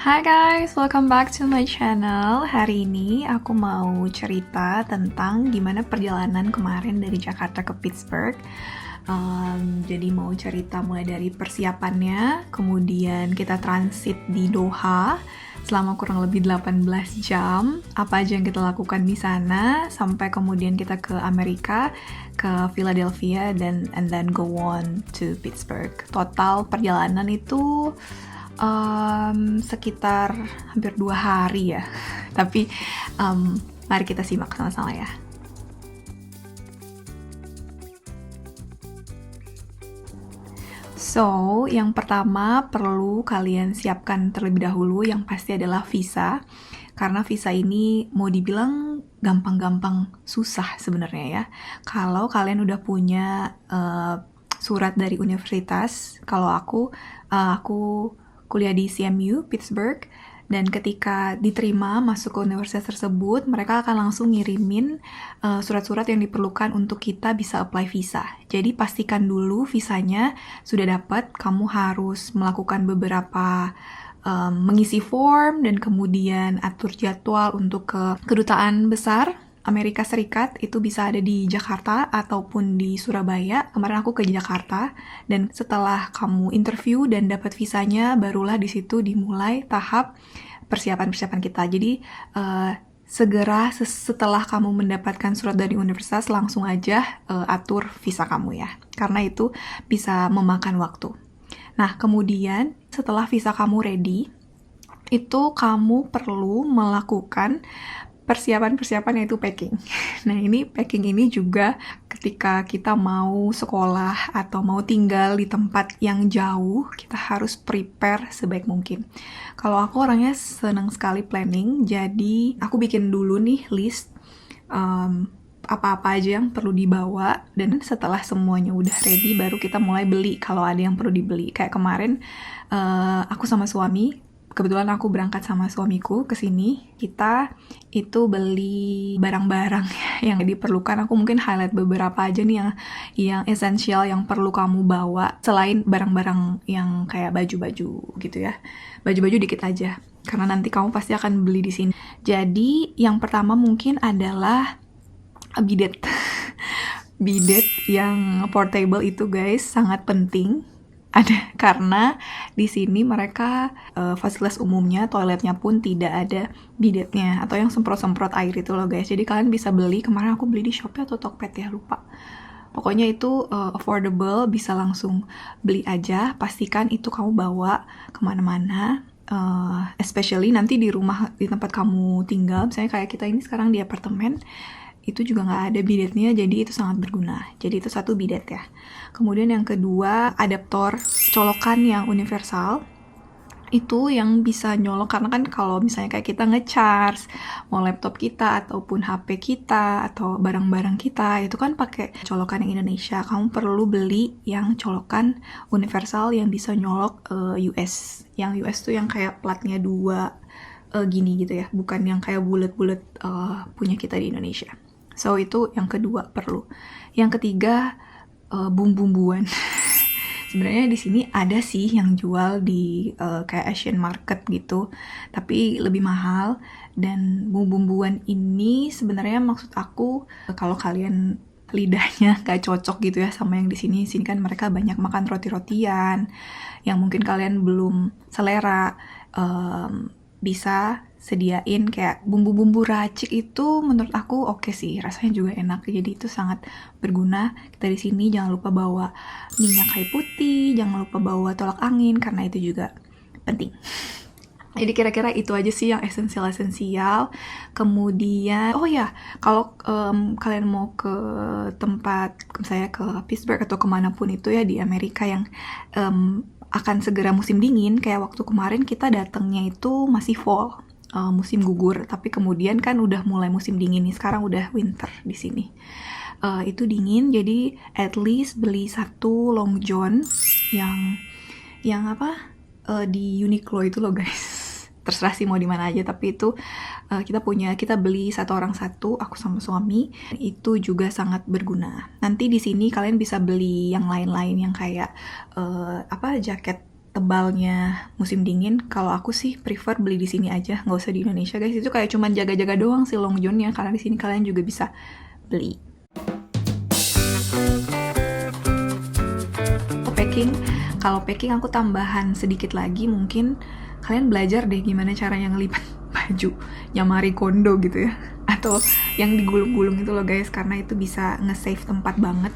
Hai guys, welcome back to my channel. Hari ini aku mau cerita tentang gimana perjalanan kemarin dari Jakarta ke Pittsburgh. Jadi mau cerita mulai dari persiapannya, kemudian kita transit di Doha selama kurang lebih 18 jam, apa aja yang kita lakukan di sana, sampai kemudian kita ke Amerika, ke Philadelphia, and then go on to Pittsburgh. Total perjalanan itu sekitar hampir 2 hari ya. Tapi mari kita simak sama-sama ya. So, yang pertama perlu kalian siapkan terlebih dahulu yang pasti adalah visa. Karena visa ini mau dibilang gampang-gampang susah sebenarnya ya. Kalau kalian udah punya surat dari universitas, kalau aku kuliah di CMU, Pittsburgh, dan ketika diterima masuk ke universitas tersebut, mereka akan langsung ngirimin surat-surat yang diperlukan untuk kita bisa apply visa. Jadi pastikan dulu visanya sudah dapat, kamu harus melakukan beberapa mengisi form, dan kemudian atur jadwal untuk ke kedutaan besar Amerika Serikat. Itu bisa ada di Jakarta ataupun di Surabaya. Kemarin aku ke Jakarta, dan setelah kamu interview dan dapat visanya, barulah di situ dimulai tahap persiapan kita. Jadi segera setelah kamu mendapatkan surat dari universitas, langsung aja atur visa kamu ya, karena itu bisa memakan waktu. Nah, kemudian setelah visa kamu ready, itu kamu perlu melakukan persiapan yaitu packing. Nah, packing ini juga ketika kita mau sekolah atau mau tinggal di tempat yang jauh, kita harus prepare sebaik mungkin. Kalau aku orangnya senang sekali planning, jadi aku bikin dulu nih list apa-apa aja yang perlu dibawa, dan setelah semuanya udah ready, baru kita mulai beli kalau ada yang perlu dibeli. Kayak kemarin aku sama suami, kebetulan aku berangkat sama suamiku ke sini, kita itu beli barang-barang yang diperlukan. Aku mungkin highlight beberapa aja nih yang esensial yang perlu kamu bawa, selain barang-barang yang kayak baju-baju gitu ya. Baju-baju dikit aja, karena nanti kamu pasti akan beli di sini. Jadi yang pertama mungkin adalah bidet. Bidet yang portable itu guys sangat penting. Ada, karena di sini mereka fasilitas umumnya, toiletnya pun tidak ada bidetnya, atau yang semprot-semprot air itu loh guys. Jadi kalian bisa beli, kemarin aku beli di Shopee atau Tokped ya, lupa. Pokoknya itu affordable, bisa langsung beli aja. Pastikan itu kamu bawa kemana-mana, especially nanti di rumah, di tempat kamu tinggal. Misalnya kayak kita ini sekarang di apartemen, itu juga nggak ada bidetnya, jadi itu sangat berguna. Jadi itu satu bidet ya. Kemudian yang kedua, adaptor colokan yang universal. Itu yang bisa nyolok, karena kan kalau misalnya kayak kita nge-charge mau laptop kita ataupun HP kita atau barang-barang kita, itu kan pakai colokan yang Indonesia. Kamu perlu beli yang colokan universal yang bisa nyolok US. Yang US tuh yang kayak platnya 2 gini gitu ya, bukan yang kayak bulat-bulat punya kita di Indonesia. So itu yang kedua perlu. Yang ketiga, bumbu-bumbuan. Sebenarnya di sini ada sih yang jual di kayak Asian market gitu, tapi lebih mahal. Dan bumbu-bumbuan ini sebenarnya maksud aku, kalau kalian lidahnya gak cocok gitu ya sama yang di sini kan mereka banyak makan roti-rotian yang mungkin kalian belum selera, bisa sediain kayak bumbu-bumbu racik. Itu menurut aku oke sih, rasanya juga enak, jadi itu sangat berguna. Kita di sini jangan lupa bawa minyak kayu putih, jangan lupa bawa tolak angin, karena itu juga penting. Jadi kira-kira itu aja sih yang esensial. Kemudian, oh ya, kalau kalian mau ke tempat, misalnya ke Pittsburgh atau kemanapun itu ya di Amerika yang akan segera musim dingin, kayak waktu kemarin kita datangnya itu masih fall, musim gugur, tapi kemudian kan udah mulai musim dingin nih, sekarang udah winter di sini. Itu dingin, jadi at least beli satu long john yang apa di Uniqlo itu loh guys. Terserah sih mau di mana aja, tapi itu kita beli satu orang satu, aku sama suami. Itu juga sangat berguna. Nanti di sini kalian bisa beli yang lain-lain yang kayak jaket tebalnya musim dingin, kalau aku sih prefer beli di sini aja, nggak usah di Indonesia guys. Itu kayak cuman jaga-jaga doang sih long john-nya, karena di sini kalian juga bisa beli. Kalau packing aku tambahan sedikit lagi, mungkin kalian belajar deh gimana caranya ngelipat baju yang Marie Kondo gitu ya, atau yang digulung-gulung itu loh guys, karena itu bisa nge-save tempat banget.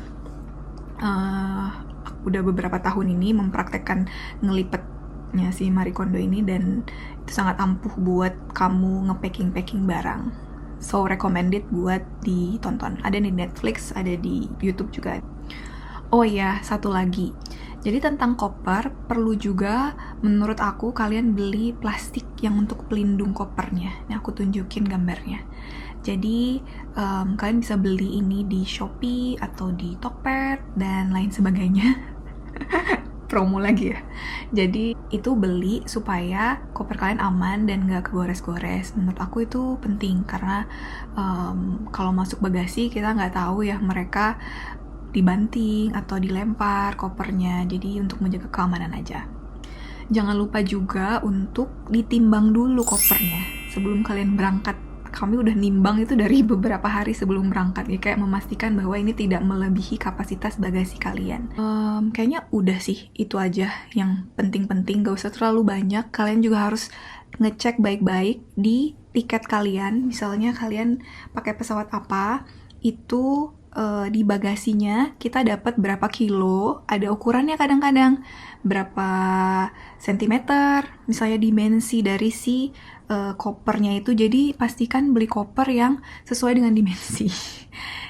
Udah beberapa tahun ini mempraktekkan ngelipetnya si Marie Kondo ini, dan itu sangat ampuh buat kamu nge-packing barang. So recommended buat ditonton. Ada di Netflix, ada di YouTube juga. Oh iya, satu lagi. Jadi tentang koper, perlu juga menurut aku kalian beli plastik yang untuk pelindung kopernya. Ini aku tunjukin gambarnya. Jadi kalian bisa beli ini di Shopee atau di Tokped dan lain sebagainya. Promo lagi ya. Jadi itu beli supaya koper kalian aman dan gak kegores-gores. Menurut aku itu penting karena kalau masuk bagasi kita nggak tahu ya, mereka dibanting atau dilempar kopernya. Jadi untuk menjaga keamanan aja. Jangan lupa juga untuk ditimbang dulu kopernya sebelum kalian berangkat. Kami udah nimbang itu dari beberapa hari sebelum berangkat ya, kayak memastikan bahwa ini tidak melebihi kapasitas bagasi kalian. Kayaknya udah sih, itu aja yang penting-penting, gak usah terlalu banyak. Kalian juga harus ngecek baik-baik di tiket kalian. Misalnya kalian pakai pesawat apa, itu di bagasinya kita dapat berapa kilo, ada ukurannya kadang-kadang, berapa sentimeter, misalnya dimensi dari si kopernya itu. Jadi pastikan beli koper yang sesuai dengan dimensi.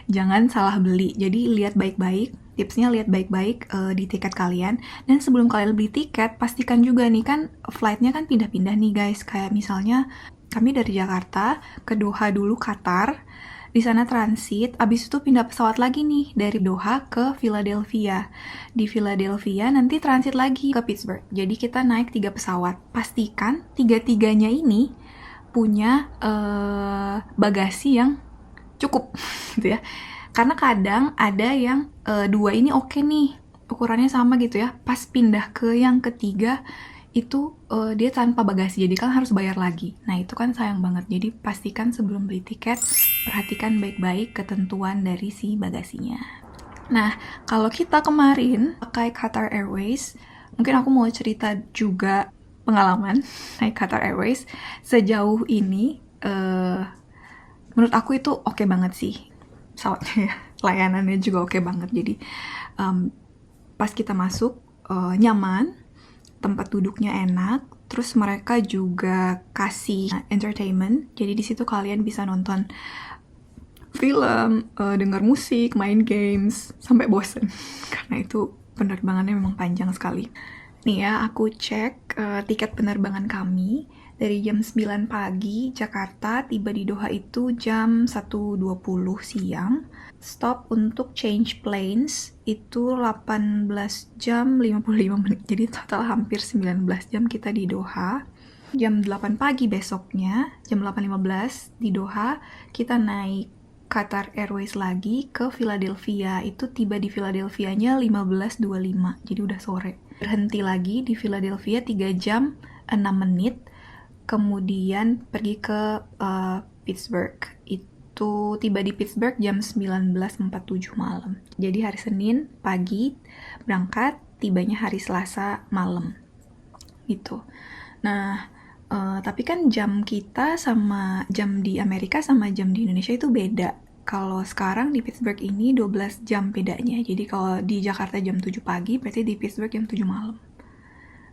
Jangan salah beli. Jadi lihat baik-baik, tipsnya lihat baik-baik di tiket kalian. Dan sebelum kalian beli tiket, pastikan juga nih, kan flightnya kan pindah-pindah nih guys. Kayak misalnya kami dari Jakarta ke Doha dulu, Qatar. Di sana transit, abis itu pindah pesawat lagi nih dari Doha ke Philadelphia. Di Philadelphia nanti transit lagi ke Pittsburgh. Jadi kita naik 3 pesawat. Pastikan 3-3-nya ini punya bagasi yang cukup gitu ya. Karena kadang ada yang 2 ini oke nih, ukurannya sama gitu ya. Pas pindah ke yang ketiga itu dia tanpa bagasi, jadi kan harus bayar lagi. Nah itu kan sayang banget. Jadi pastikan sebelum beli tiket, perhatikan baik-baik ketentuan dari si bagasinya. Nah kalau kita kemarin pakai Qatar Airways, mungkin aku mau cerita juga pengalaman naik Qatar Airways. Sejauh ini menurut aku itu oke banget sih pesawatnya ya. Layanannya juga oke banget. Jadi pas kita masuk nyaman, tempat duduknya enak, terus mereka juga kasih entertainment. Jadi di situ kalian bisa nonton film, dengar musik, main games sampai bosen. Karena itu penerbangannya memang panjang sekali. Nih ya, aku cek tiket penerbangan kami dari jam 9 pagi Jakarta, tiba di Doha itu jam 1.20 siang. Stop untuk change planes itu 18 jam 55 menit. Jadi total hampir 19 jam kita di Doha. Jam 8 pagi besoknya, jam 8.15 di Doha, kita naik Qatar Airways lagi ke Philadelphia. Itu tiba di Philadelphia-nya 15.25. Jadi udah sore. Berhenti lagi di Philadelphia 3 jam 6 menit. Kemudian pergi ke Pittsburgh. Itu tiba di Pittsburgh jam 19.47 malam. Jadi hari Senin pagi berangkat, tibanya hari Selasa malam. Gitu. Nah, tapi kan jam kita sama jam di Amerika sama jam di Indonesia itu beda. Kalau sekarang di Pittsburgh ini 12 jam bedanya. Jadi kalau di Jakarta jam 7 pagi, berarti di Pittsburgh jam 7 malam.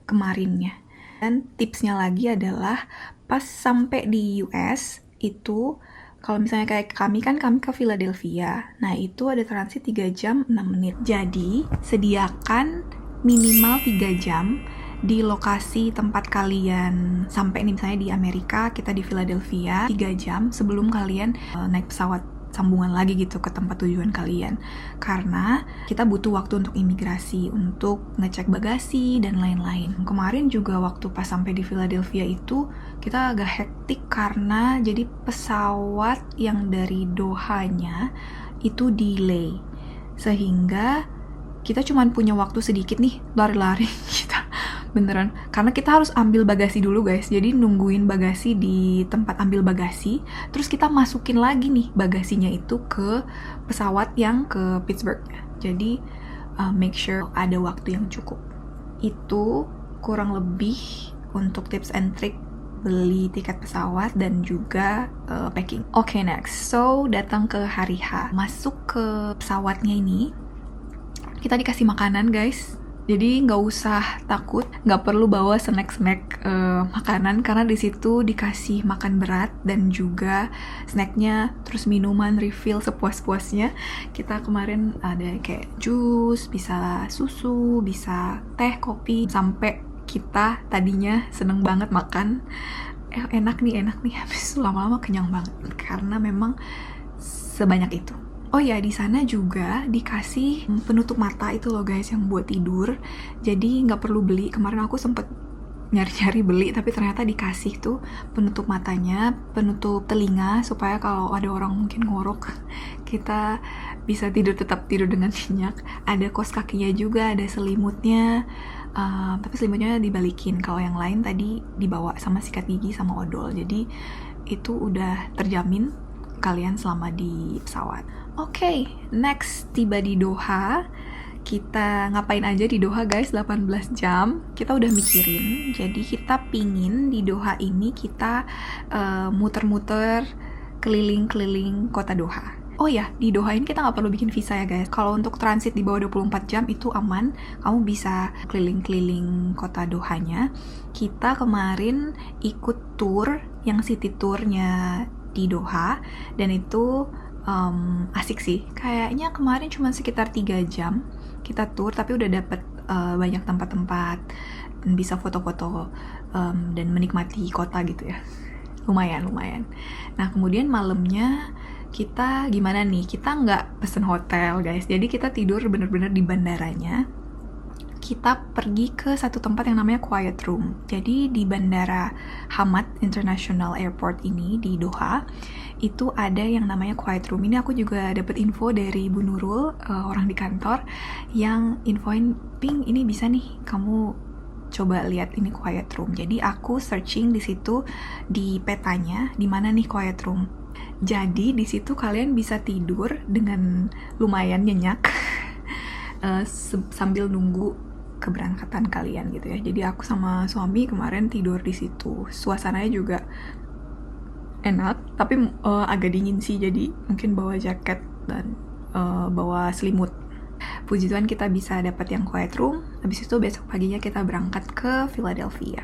Kemarinnya. Dan tipsnya lagi adalah pas sampai di US itu, kalau misalnya kayak kami ke Philadelphia, nah itu ada transit 3 jam 6 menit. Jadi sediakan minimal 3 jam di lokasi tempat kalian sampai nih, misalnya di Amerika, kita di Philadelphia 3 jam sebelum kalian naik pesawat sambungan lagi gitu ke tempat tujuan kalian. Karena kita butuh waktu untuk imigrasi, untuk ngecek bagasi dan lain-lain. Kemarin juga waktu pas sampai di Philadelphia itu kita agak hektik karena jadi pesawat yang dari Doha-nya itu delay. Sehingga kita cuma punya waktu sedikit nih, lari-lari kita beneran, karena kita harus ambil bagasi dulu guys. Jadi nungguin bagasi di tempat ambil bagasi, terus kita masukin lagi nih bagasinya itu ke pesawat yang ke Pittsburgh. Jadi make sure ada waktu yang cukup. Itu kurang lebih untuk tips and trick beli tiket pesawat dan juga packing. Oke, next. So, datang ke hari H. Masuk ke pesawatnya ini, kita dikasih makanan guys. Jadi nggak usah takut, nggak perlu bawa snack-snack makanan, karena di situ dikasih makan berat dan juga snacknya, terus minuman refill sepuas-puasnya. Kita kemarin ada kayak jus, bisa susu, bisa teh, kopi, sampai kita tadinya seneng banget makan. Enak nih, habis lama-lama kenyang banget karena memang sebanyak itu. Oh ya, di sana juga dikasih penutup mata itu loh guys, yang buat tidur. Jadi nggak perlu beli. Kemarin aku sempet nyari-nyari beli, tapi ternyata dikasih tuh penutup matanya, penutup telinga, supaya kalau ada orang mungkin ngorok, kita bisa tetap tidur dengan nyenyak. Ada kaos kakinya juga, ada selimutnya. Tapi selimutnya dibalikin. Kalau yang lain tadi dibawa sama sikat gigi sama odol. Jadi itu udah terjamin kalian selama di pesawat. Oke, next tiba di Doha. Kita ngapain aja di Doha guys, 18 jam. Kita udah mikirin, jadi kita pingin di Doha ini kita muter-muter keliling-keliling kota Doha. Oh ya, di Doha ini kita nggak perlu bikin visa ya guys. Kalau untuk transit di bawah 24 jam itu aman. Kamu bisa keliling-keliling kota Dohanya. Kita kemarin ikut tour yang city tournya di Doha, dan itu asik sih. Kayaknya kemarin cuma sekitar 3 jam kita tour, tapi udah dapet banyak tempat-tempat, bisa foto-foto dan menikmati kota gitu ya. Lumayan. Nah, kemudian malamnya kita gimana nih? Kita nggak pesen hotel guys, jadi kita tidur bener-bener di bandaranya. Kita pergi ke satu tempat yang namanya Quiet Room. Jadi di Bandara Hamad International Airport ini di Doha, itu ada yang namanya Quiet Room. Ini aku juga dapat info dari Bu Nurul, orang di kantor, yang infoin, Ping, ini bisa nih kamu coba lihat ini Quiet Room. Jadi aku searching di situ di petanya, di mana nih Quiet Room. Jadi di situ kalian bisa tidur dengan lumayan nyenyak sambil nunggu keberangkatan kalian gitu ya. Jadi aku sama suami kemarin tidur di situ. Suasananya juga enak, tapi agak dingin sih. Jadi mungkin bawa jaket dan bawa selimut. Puji Tuhan kita bisa dapat yang quiet room. Habis itu besok paginya kita berangkat ke Philadelphia.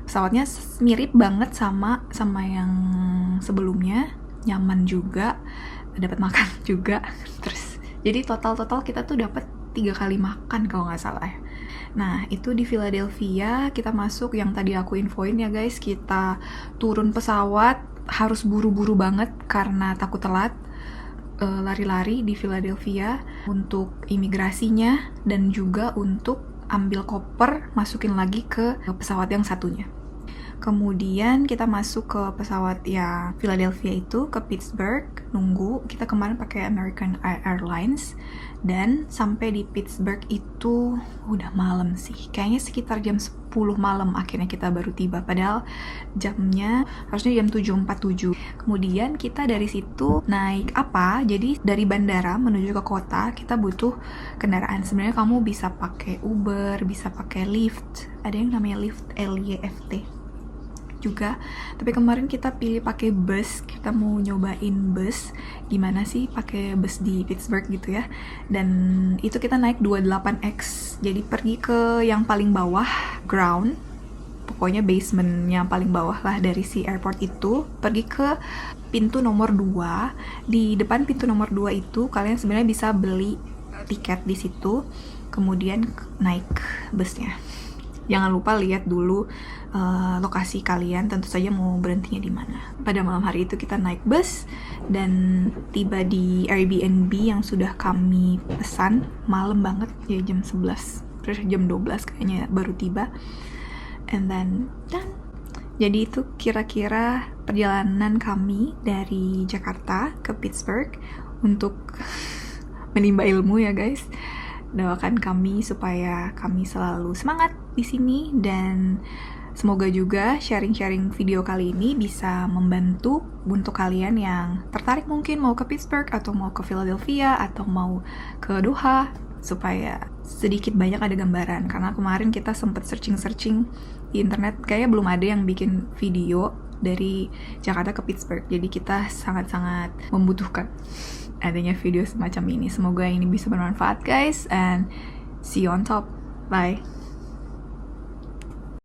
Pesawatnya mirip banget sama yang sebelumnya, nyaman juga, dapat makan juga. Terus jadi total kita tuh dapat 3 kali makan kalau nggak salah ya. Nah, itu di Philadelphia kita masuk, yang tadi aku infoin ya guys, kita turun pesawat harus buru-buru banget karena takut telat, lari-lari di Philadelphia untuk imigrasinya dan juga untuk ambil koper masukin lagi ke pesawat yang satunya. Kemudian kita masuk ke pesawat yang Philadelphia itu, ke Pittsburgh, nunggu. Kita kemarin pakai American Airlines, dan sampai di Pittsburgh itu udah malam sih. Kayaknya sekitar jam 10 malam akhirnya kita baru tiba. Padahal jamnya harusnya jam 7.47. Kemudian kita dari situ naik apa? Jadi dari bandara menuju ke kota kita butuh kendaraan. Sebenarnya kamu bisa pakai Uber, bisa pakai Lyft. Ada yang namanya Lyft, Lyft juga, tapi kemarin kita pilih pakai bus. Kita mau nyobain bus, gimana sih pakai bus di Pittsburgh gitu ya. Dan itu kita naik 28X, jadi pergi ke yang paling bawah, ground, pokoknya basementnya paling bawah lah dari si airport itu, pergi ke pintu nomor 2. Di depan pintu nomor 2 itu kalian sebenarnya bisa beli tiket di situ, kemudian naik busnya. Jangan lupa lihat dulu lokasi kalian, tentu saja mau berhentinya di mana. Pada malam hari itu kita naik bus dan tiba di Airbnb yang sudah kami pesan malam banget ya, jam 11, terus jam 12 kayaknya baru tiba. And then jadi itu kira-kira perjalanan kami dari Jakarta ke Pittsburgh untuk menimba ilmu ya guys. doakan kami supaya kami selalu semangat di sini, dan semoga juga sharing-sharing video kali ini bisa membantu untuk kalian yang tertarik mungkin mau ke Pittsburgh atau mau ke Philadelphia atau mau ke Doha, supaya sedikit banyak ada gambaran. Karena kemarin kita sempat searching-searching di internet, kayaknya belum ada yang bikin video dari Jakarta ke Pittsburgh. Jadi kita sangat-sangat membutuhkan adanya video semacam ini. Semoga ini bisa bermanfaat guys, and see you on top. Bye.